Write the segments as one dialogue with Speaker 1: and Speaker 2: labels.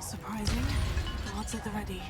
Speaker 1: surprising. Guards at the ready.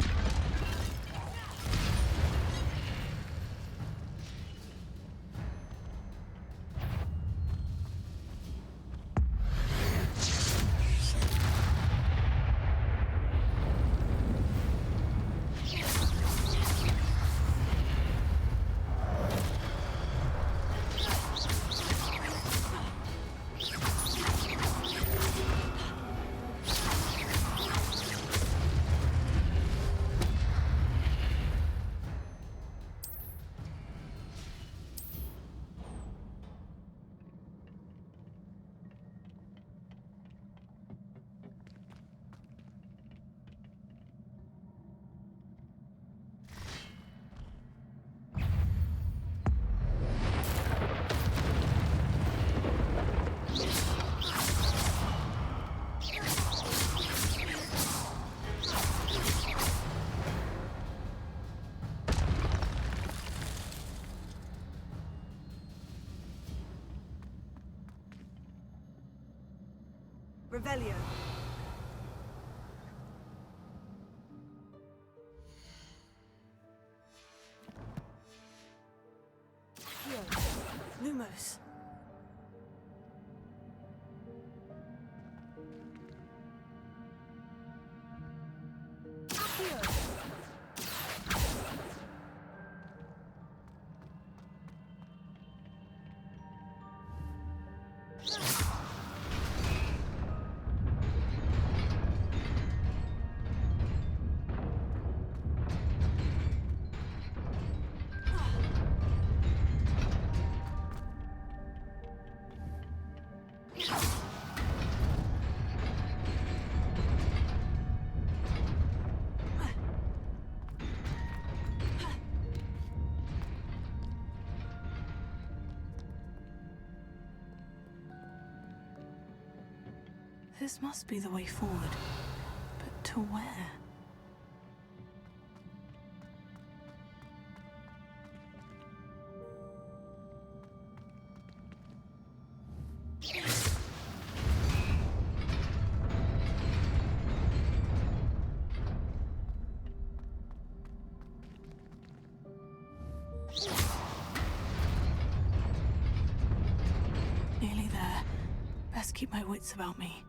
Speaker 2: Revelio.
Speaker 1: Lumos. This must be the way forward. But to where? Nearly there. Best keep my wits about me.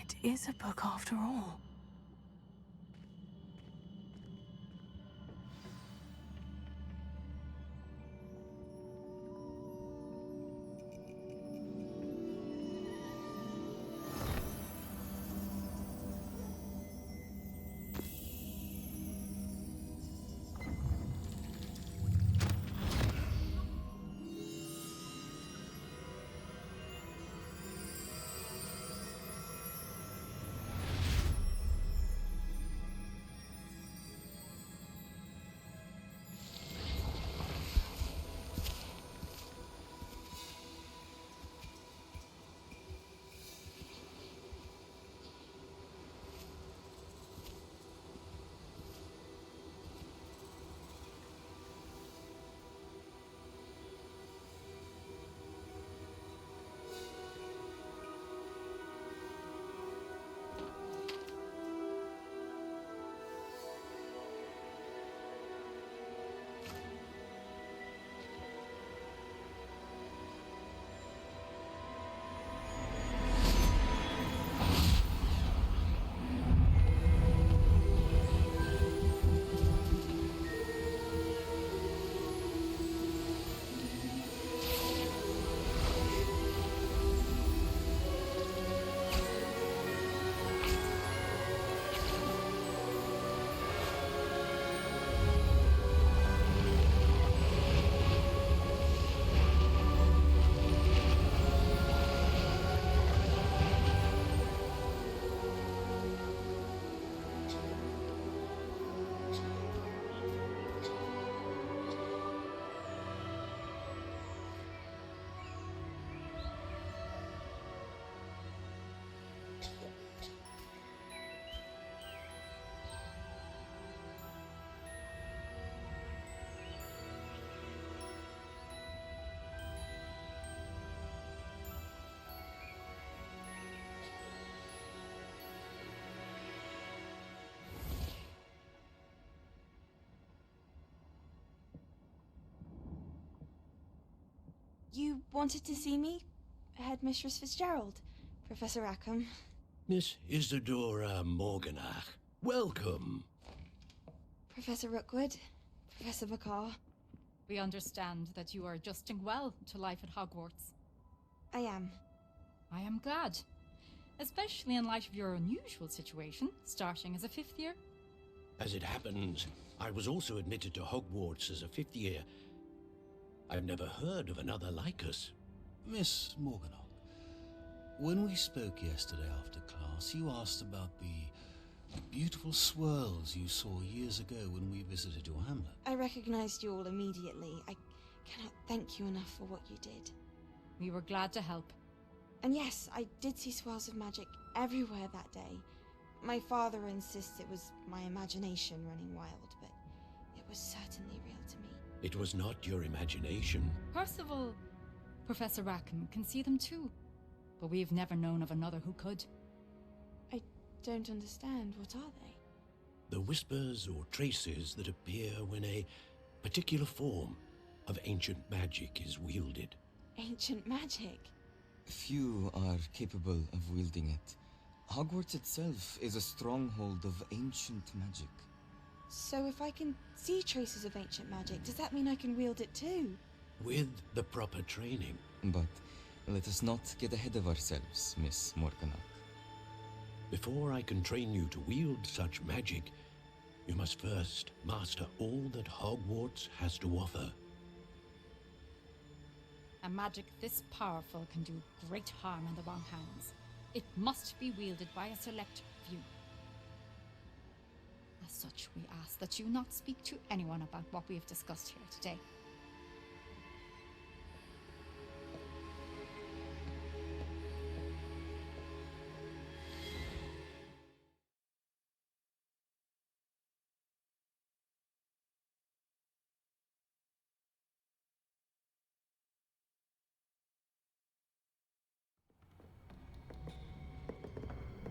Speaker 1: It is a book after all.
Speaker 2: You wanted to see me? Headmistress Fitzgerald, Professor Rackham.
Speaker 3: Miss Isadora Morganach, welcome.
Speaker 2: Professor Rookwood, Professor Bakar.
Speaker 4: We understand that you are adjusting well to life at Hogwarts.
Speaker 2: I am.
Speaker 4: I am glad. Especially in light of your unusual situation, starting as a 5th year.
Speaker 3: As it happens, I was also admitted to Hogwarts as a 5th year. I've never heard of another like us.
Speaker 5: Miss Morganach, when we spoke yesterday after class, you asked about the beautiful swirls you saw years ago when we visited your hamlet.
Speaker 2: I recognized you all immediately. I cannot thank you enough for what you did.
Speaker 4: We were glad to help.
Speaker 2: And yes, I did see swirls of magic everywhere that day. My father insists it was my imagination running wild, but it was certainly real to me.
Speaker 3: It was not your imagination.
Speaker 4: Percival, Professor Rackham can see them too. But we've never known of another who could.
Speaker 2: I don't understand. What are they?
Speaker 3: The whispers or traces that appear when a particular form of ancient magic is wielded.
Speaker 2: Ancient magic?
Speaker 6: Few are capable of wielding it. Hogwarts itself is a stronghold of ancient magic.
Speaker 2: So if I can see traces of ancient magic, does that mean I can wield it too?
Speaker 3: With the proper training.
Speaker 6: But let us not get ahead of ourselves, Miss Morganach.
Speaker 3: Before I can train you to wield such magic, you must first master all that Hogwarts has to offer.
Speaker 4: A magic this powerful can do great harm in the wrong hands. It must be wielded by a select few. As such, we ask that you not speak to anyone about what we have discussed here today.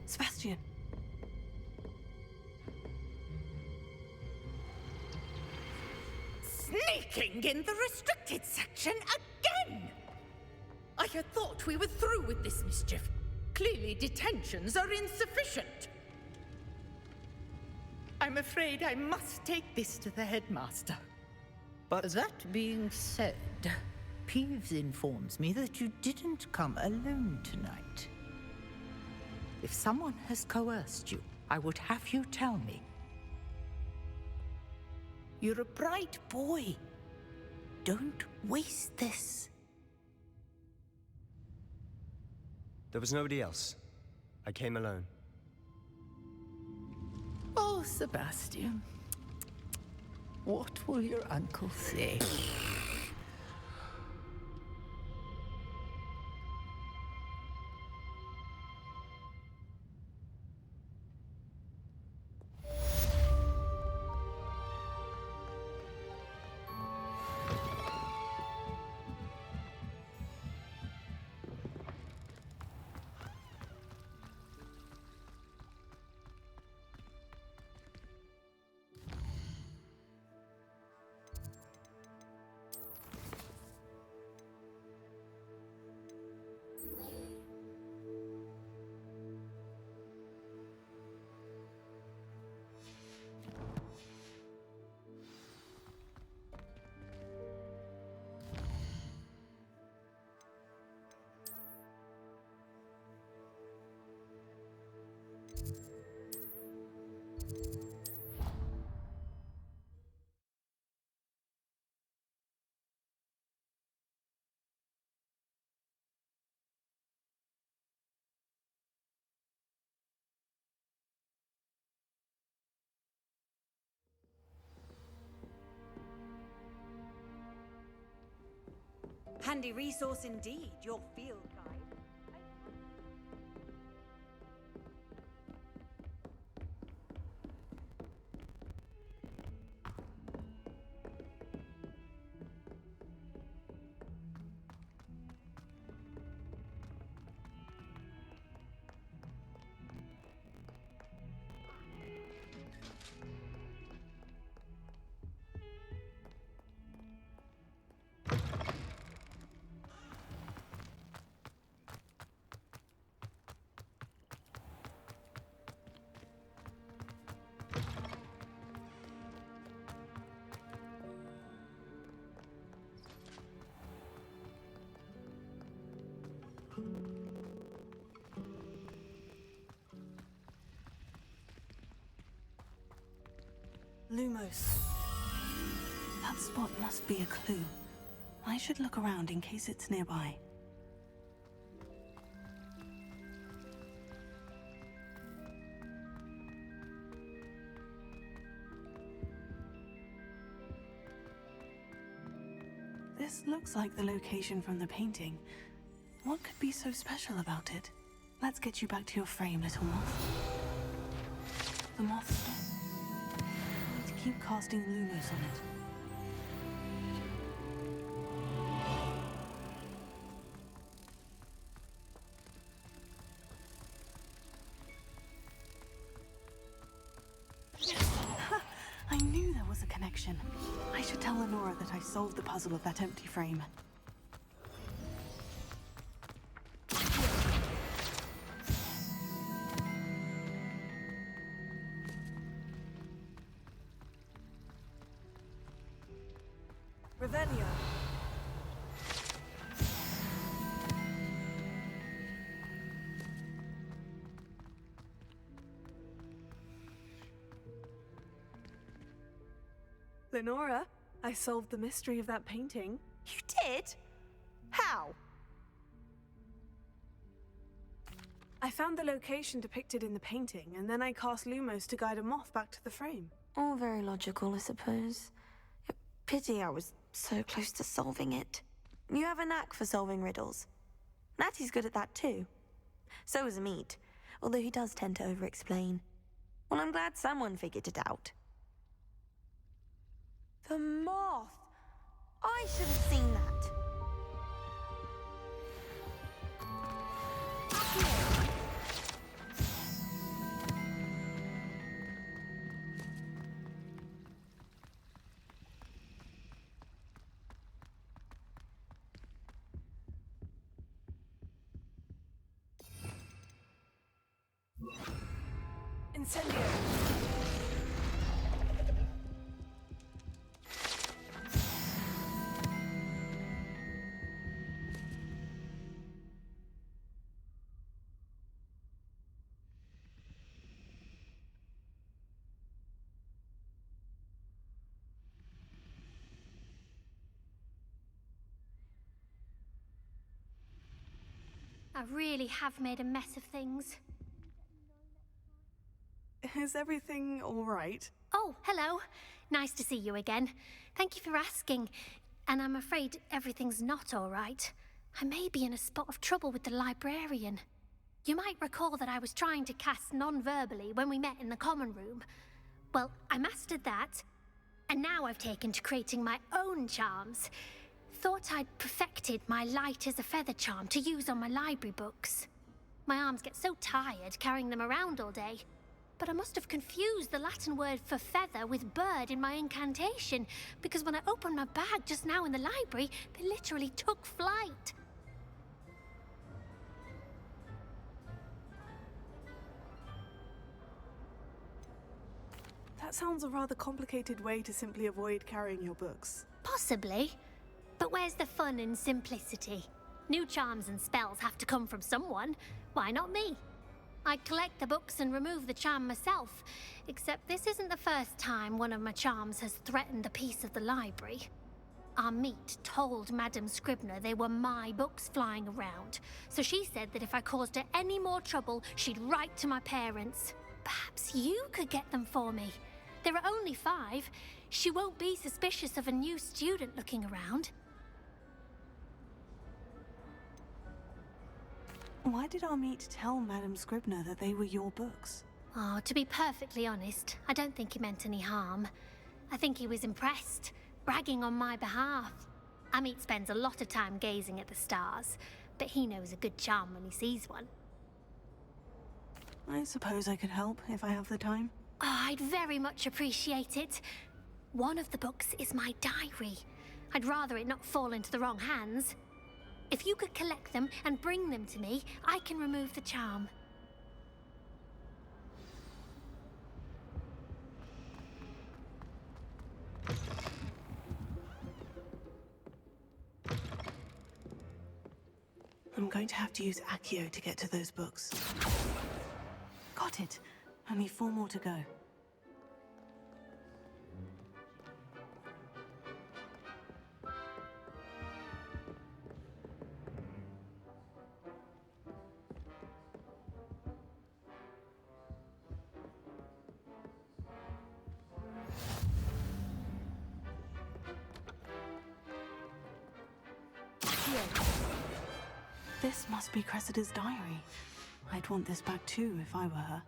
Speaker 1: Sebastian.
Speaker 7: Sneaking in the restricted section again! I had thought we were through with this mischief. Clearly detentions are insufficient. I'm afraid I must take this to the headmaster.
Speaker 8: But that being said, Peeves informs me that you didn't come alone tonight. If someone has coerced you, I would have you tell me. You're a bright boy. Don't waste this.
Speaker 9: There was nobody else. I came alone.
Speaker 8: Oh, Sebastian. What will your uncle say?
Speaker 10: Handy resource indeed, your field guide.
Speaker 1: Lumos. That spot must be a clue. I should look around in case it's nearby. This looks like the location from the painting. What could be so special about it? Let's get you back to your frame, little moth. The moth stop. I need to keep casting Lumos on it. I knew there was a connection. I should tell Lenora that I solved the puzzle of that empty frame. Revelio.
Speaker 11: Lenora, I solved the mystery of that painting.
Speaker 10: You did? How?
Speaker 11: I found the location depicted in the painting, and then I cast Lumos to guide a moth back to the frame.
Speaker 2: All very logical, I suppose. Pity I was so close to solving it. You have a knack for solving riddles. Natty's good at that too. So is Amit, although he does tend to over-explain. Well, I'm glad someone figured it out. The moth! I should have seen that.
Speaker 11: Incendio!
Speaker 12: I really have made a mess of things.
Speaker 11: Is everything all right?
Speaker 12: Oh, hello. Nice to see you again. Thank you for asking. And I'm afraid everything's not all right. I may be in a spot of trouble with the librarian. You might recall that I was trying to cast non-verbally when we met in the common room. Well, I mastered that, and now I've taken to creating my own charms. Thought I'd perfected my light as a feather charm to use on my library books. My arms get so tired carrying them around all day. But I must have confused the Latin word for feather with bird in my incantation, because when I opened my bag just now in the library, they literally took flight.
Speaker 11: That sounds a rather complicated way to simply avoid carrying your books.
Speaker 12: Possibly. But where's the fun in simplicity? New charms and spells have to come from someone. Why not me? I collect the books and remove the charm myself, except this isn't the first time one of my charms has threatened a piece of the library. Amit told Madame Scribner they were my books flying around, so she said that if I caused her any more trouble, she'd write to my parents. Perhaps you could get them for me. There are only 5. She won't be suspicious of a new student looking around.
Speaker 1: Why did Amit tell Madame Scribner that they were your books?
Speaker 12: Oh, to be perfectly honest, I don't think he meant any harm. I think he was impressed, bragging on my behalf. Amit spends a lot of time gazing at the stars, but he knows a good charm when he sees one.
Speaker 1: I suppose I could help if I have the time.
Speaker 12: Oh, I'd very much appreciate it. One of the books is my diary. I'd rather it not fall into the wrong hands. If you could collect them and bring them to me, I can remove the charm.
Speaker 1: I'm going to have to use Accio to get to those books. Got it. Only 4 more to go. This must be Cressida's diary. I'd want this back too if I were her.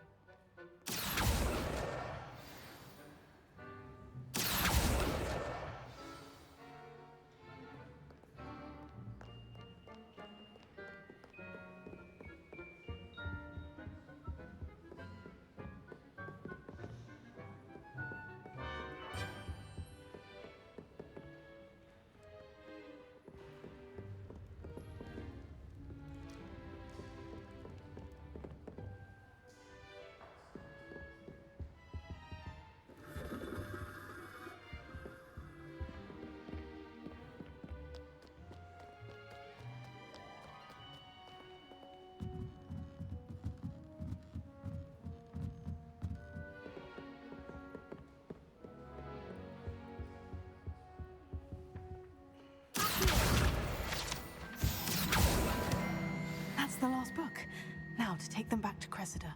Speaker 1: That's the last book. Now to take them back to Cressida.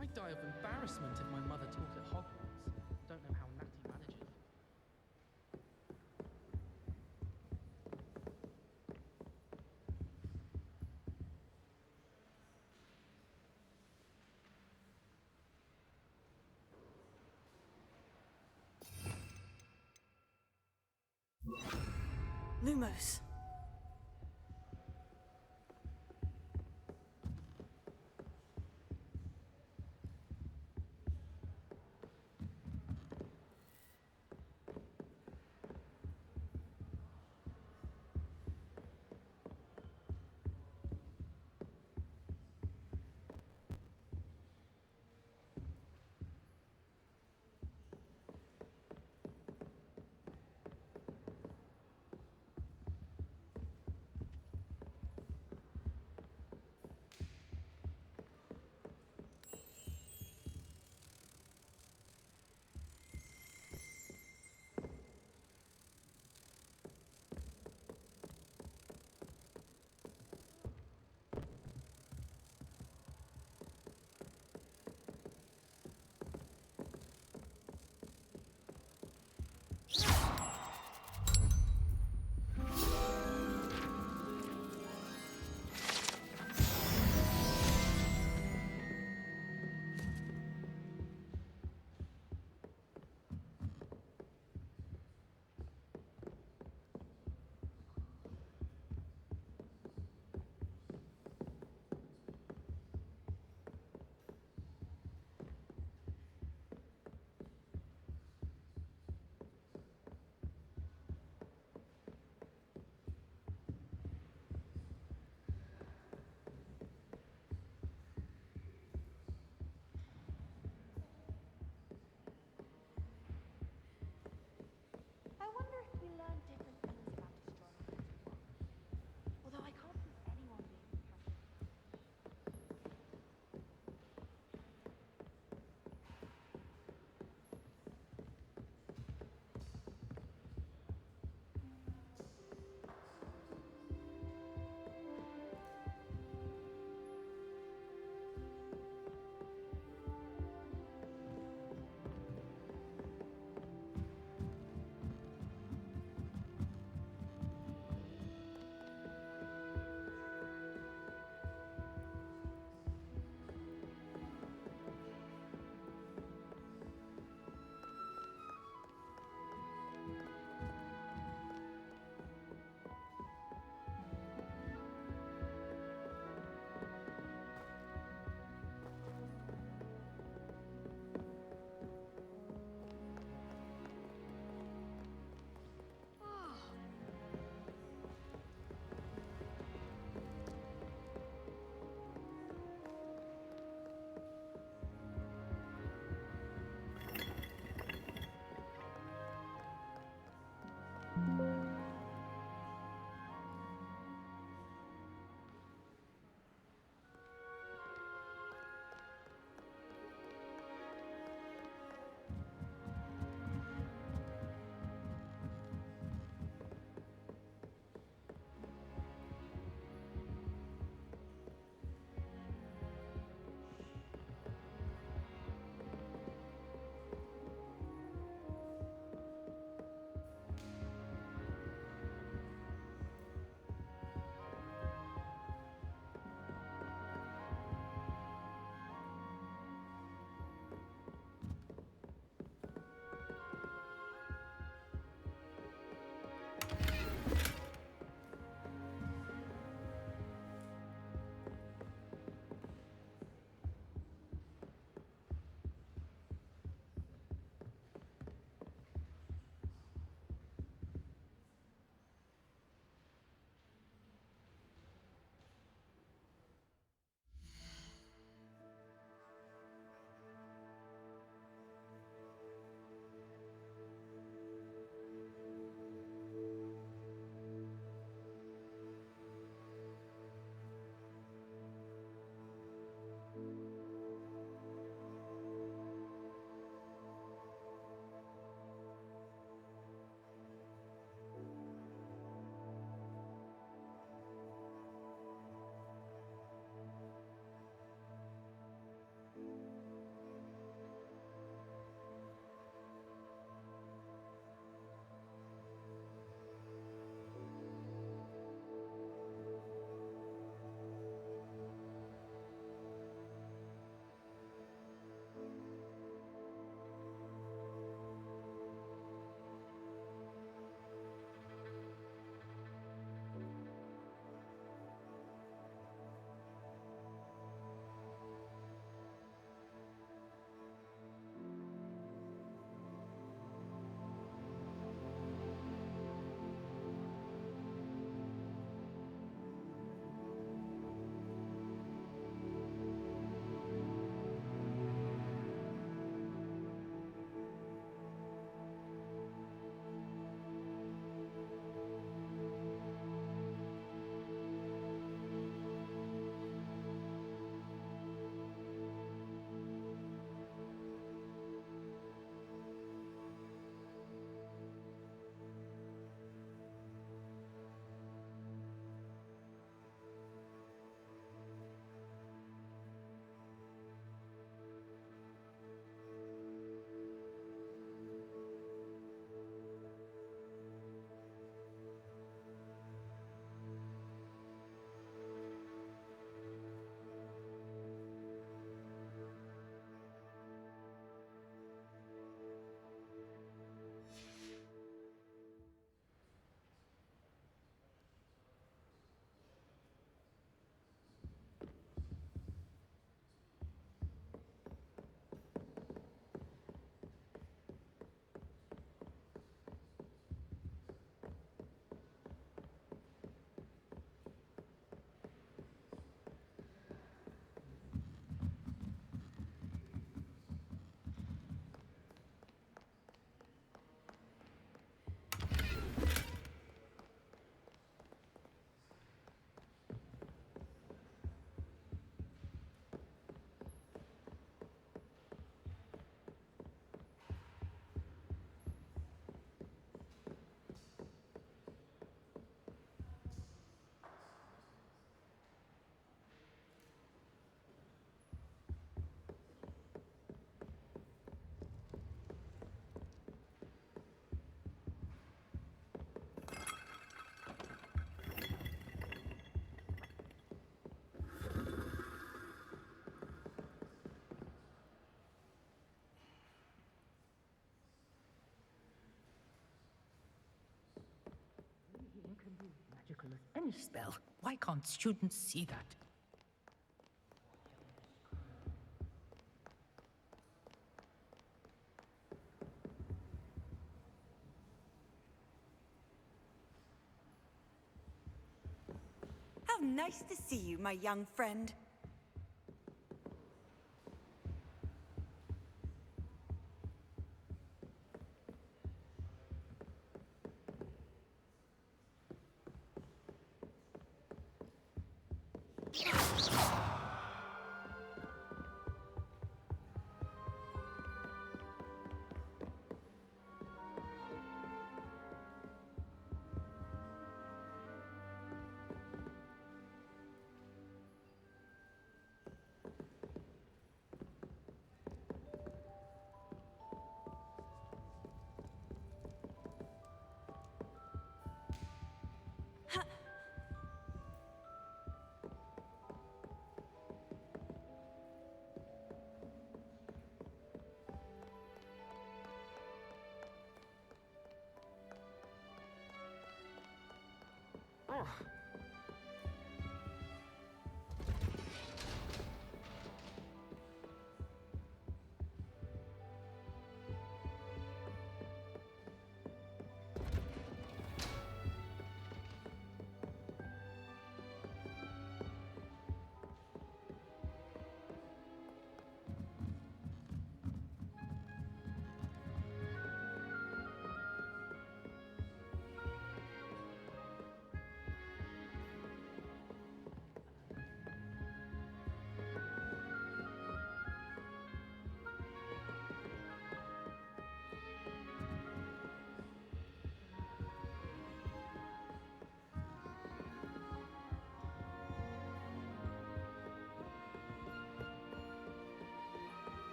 Speaker 13: I'd die of embarrassment if my mother taught at Hogwarts. Don't know how Natty manages.
Speaker 1: Lumos.
Speaker 8: can be as magical as any spell. Why can't students see that?
Speaker 10: How nice to see you, my young friend.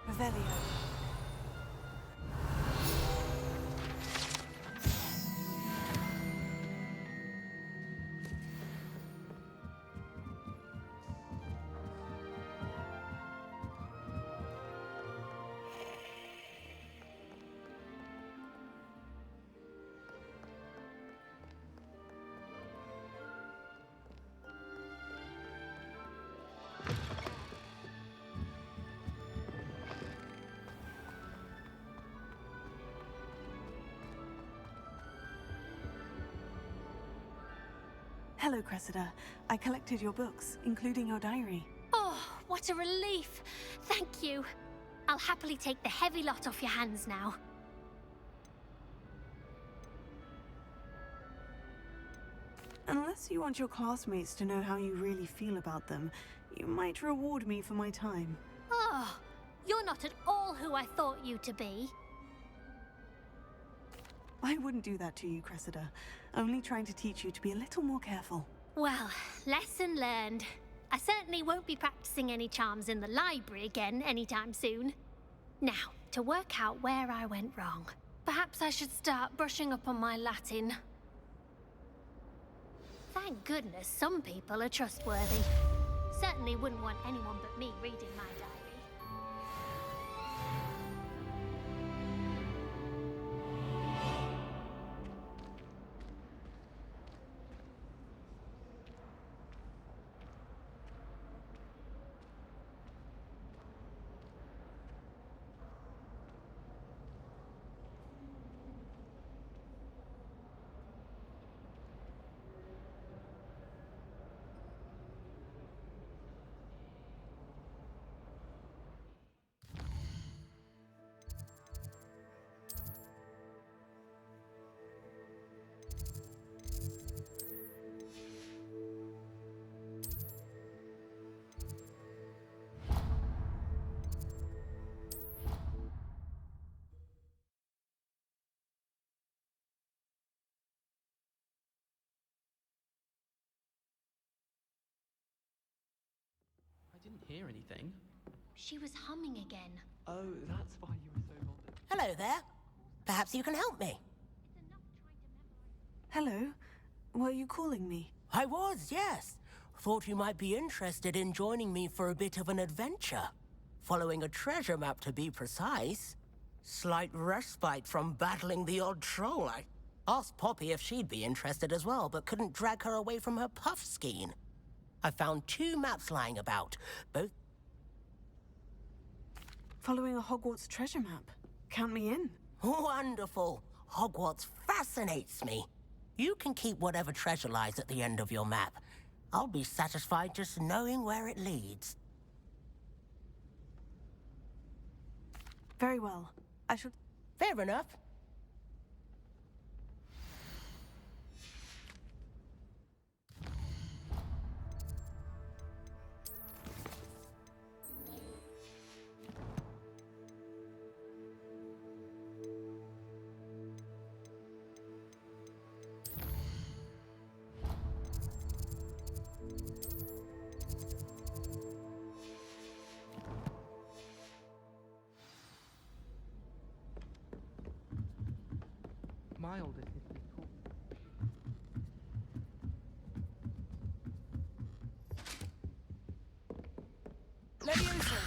Speaker 1: Revelio. Hello, Cressida. I collected your books, including your diary.
Speaker 12: Oh, what a relief. Thank you. I'll happily take the heavy lot off your hands now.
Speaker 1: Unless you want your classmates to know how you really feel about them, you might reward me for my time.
Speaker 12: Oh, you're not at all who I thought you to be.
Speaker 1: I wouldn't do that to you, Cressida. Only trying to teach you to be a little more careful.
Speaker 12: Well, lesson learned. I certainly won't be practicing any charms in the library again anytime soon. Now, to work out where I went wrong. Perhaps I should start brushing up on my Latin. Thank goodness some people are trustworthy. Certainly wouldn't want anyone but me reading my diary.
Speaker 13: I didn't hear anything.
Speaker 12: She was humming again.
Speaker 13: Oh, that's why you were so bothered.
Speaker 14: Hello there. Perhaps you can help me.
Speaker 1: Hello? Were you calling me?
Speaker 14: I was, yes. Thought you might be interested in joining me for a bit of an adventure. Following a treasure map, to be precise. Slight respite from battling the odd troll. I asked Poppy if she'd be interested as well, but couldn't drag her away from her puff skein. I found 2 maps lying about, both...
Speaker 11: Following a Hogwarts treasure map. Count me in.
Speaker 14: Wonderful. Hogwarts fascinates me. You can keep whatever treasure lies at the end of your map. I'll be satisfied just knowing where it leads.
Speaker 11: Very well. I should...
Speaker 14: Fair enough.
Speaker 13: My oldest sister's called.
Speaker 14: Leviosa!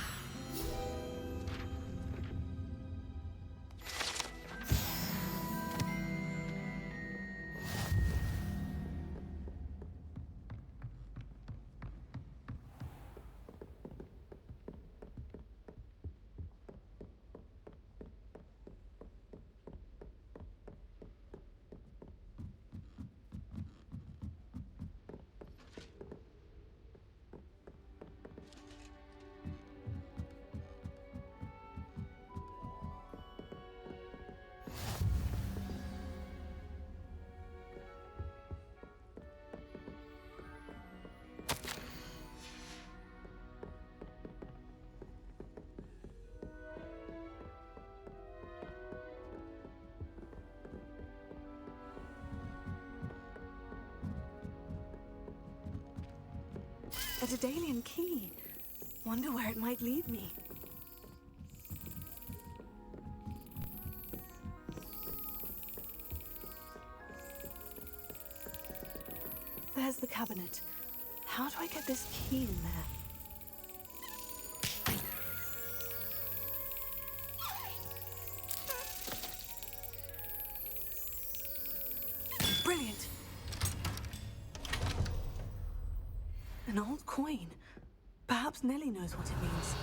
Speaker 11: A Daedalian key. Wonder where it might lead me. There's the cabinet. How do I get this key in there? Brilliant! An old coin. Perhaps Nellie knows what it means.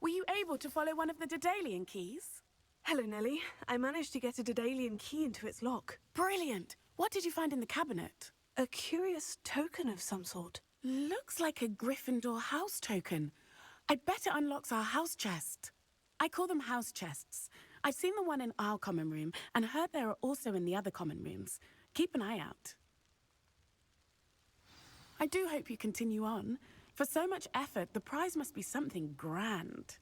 Speaker 15: Were you able to follow one of the Daedalian keys?
Speaker 11: Hello, Nellie. I managed to get a Daedalian key into its lock.
Speaker 15: Brilliant. What did you find in the cabinet?
Speaker 11: A curious token of some sort.
Speaker 15: Looks like a Gryffindor house token. I bet it unlocks our house chest. I call them house chests. I've seen the one in our common room and heard there are also in the other common rooms. Keep an eye out. I do hope you continue on. For so much effort, the prize must be something grand.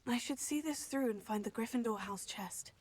Speaker 11: I should see this through and find the Gryffindor house chest.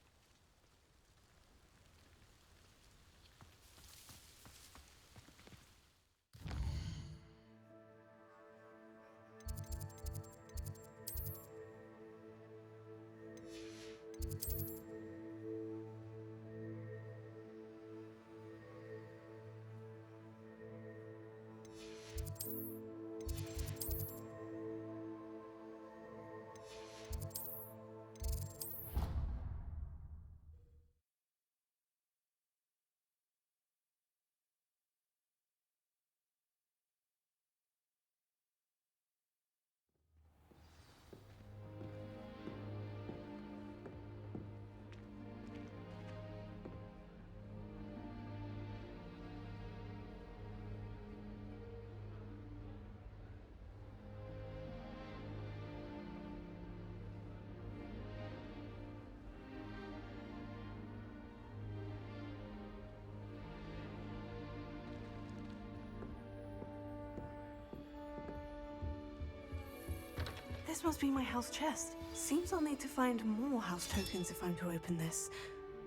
Speaker 11: This must be my house chest. Seems I'll need to find more house tokens if I'm to open this.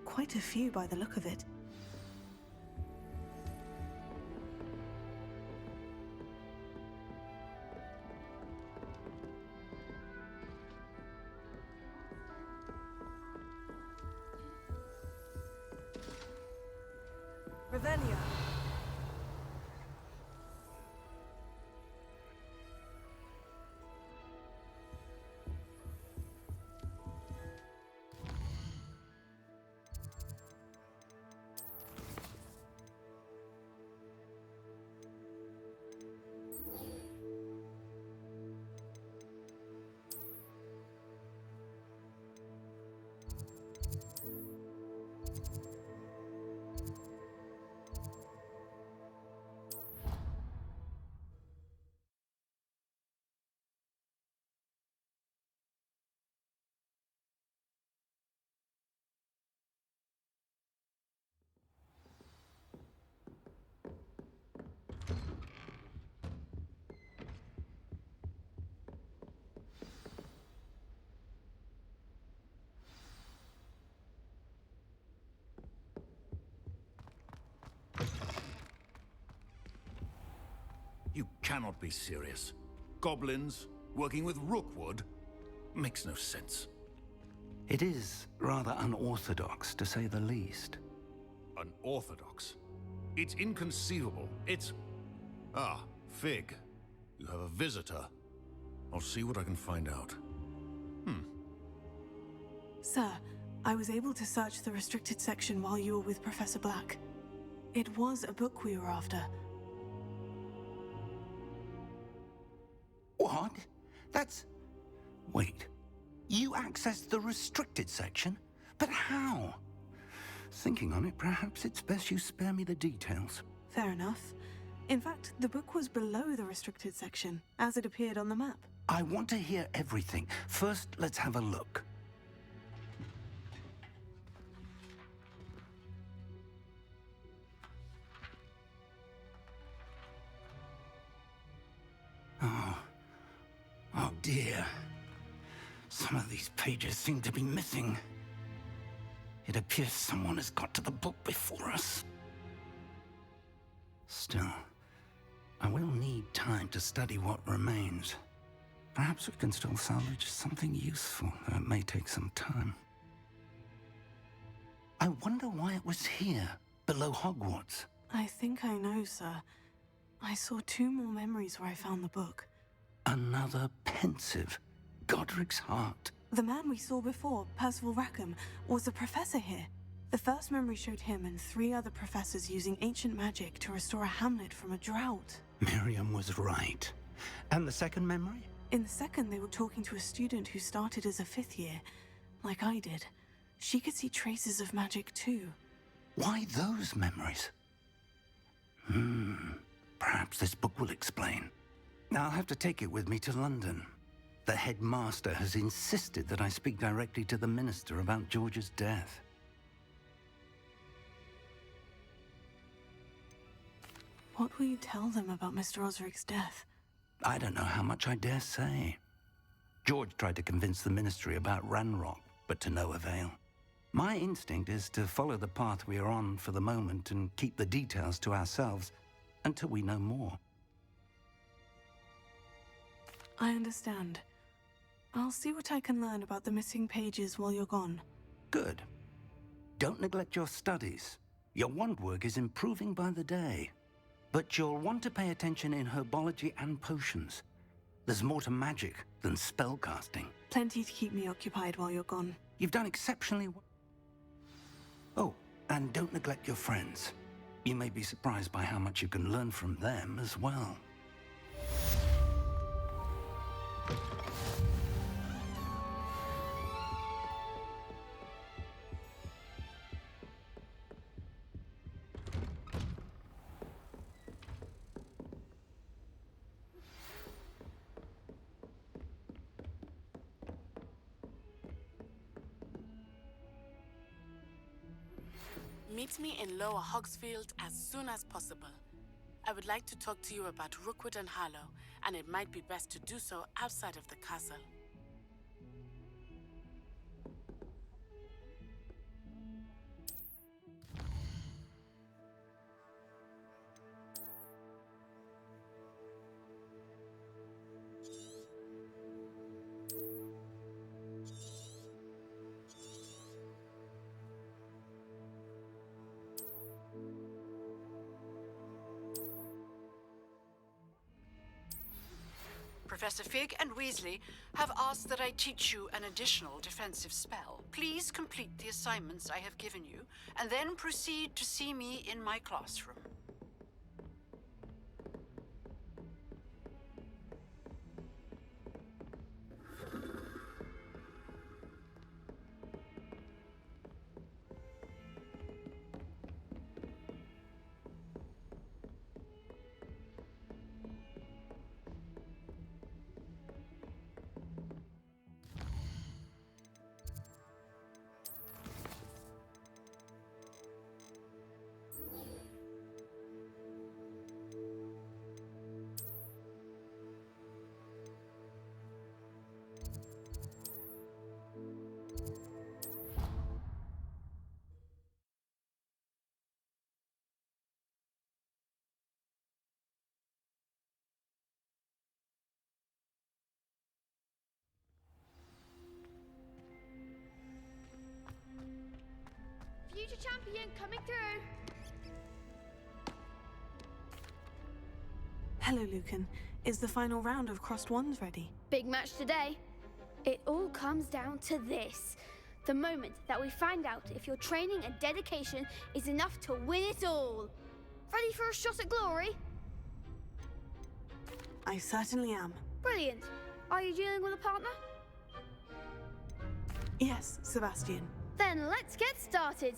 Speaker 11: Quite a few by the look of it. Revelio.
Speaker 16: You cannot be serious. Goblins working with Rookwood? Makes no sense.
Speaker 17: It is rather unorthodox, to say the least.
Speaker 16: Unorthodox? It's inconceivable. It's... Ah, Fig. You have a visitor. I'll see what I can find out.
Speaker 11: Sir, I was able to search the restricted section while you were with Professor Black. It was a book we were after.
Speaker 17: What? That's... Wait. You accessed the restricted section? But how? Thinking on it, perhaps it's best you spare me the details.
Speaker 11: Fair enough. In fact, the book was below the restricted section, as it appeared on the map.
Speaker 17: I want to hear everything. First, let's have a look. Oh dear. Some of these pages seem to be missing. It appears someone has got to the book before us. Still, I will need time to study what remains. Perhaps we can still salvage something useful, though it may take some time. I wonder why it was here, below Hogwarts.
Speaker 11: I think I know, sir. I saw 2 more memories where I found the book.
Speaker 17: Another pensive. Godric's heart.
Speaker 11: The man we saw before, Percival Rackham, was a professor here. The first memory showed him and 3 other professors using ancient magic to restore a hamlet from a drought.
Speaker 17: Miriam was right. And the second memory?
Speaker 11: In the second, they were talking to a student who started as a 5th year, like I did. She could see traces of magic too.
Speaker 17: Why those memories? Perhaps this book will explain. I'll have to take it with me to London. The headmaster has insisted that I speak directly to the minister about George's death.
Speaker 11: What will you tell them about Mr. Osric's death?
Speaker 17: I don't know how much I dare say. George tried to convince the ministry about Ranrock, but to no avail. My instinct is to follow the path we are on for the moment and keep the details to ourselves until we know more.
Speaker 11: I understand. I'll see what I can learn about the missing pages while you're gone.
Speaker 17: Good. Don't neglect your studies. Your wand work is improving by the day. But you'll want to pay attention in herbology and potions. There's more to magic than spellcasting.
Speaker 11: Plenty to keep me occupied while you're gone.
Speaker 17: You've done exceptionally well. Oh, and don't neglect your friends. You may be surprised by how much you can learn from them as well.
Speaker 15: Meet me in Lower Hogsfield as soon as possible. I would like to talk to you about Rookwood and Harlow, and it might be best to do so outside of the castle.
Speaker 18: Professor Fig and Weasley have asked that I teach you an additional defensive spell. Please complete the assignments I have given you, and then proceed to see me in my classroom.
Speaker 19: Future champion coming through.
Speaker 11: Hello, Lucan. Is the final round of Crossed Wands ready?
Speaker 19: Big match today. It all comes down to this. The moment that we find out if your training and dedication is enough to win it all. Ready for a shot at glory?
Speaker 11: I certainly am.
Speaker 19: Brilliant. Are you dealing with a partner?
Speaker 11: Yes, Sebastian.
Speaker 19: Then let's get started.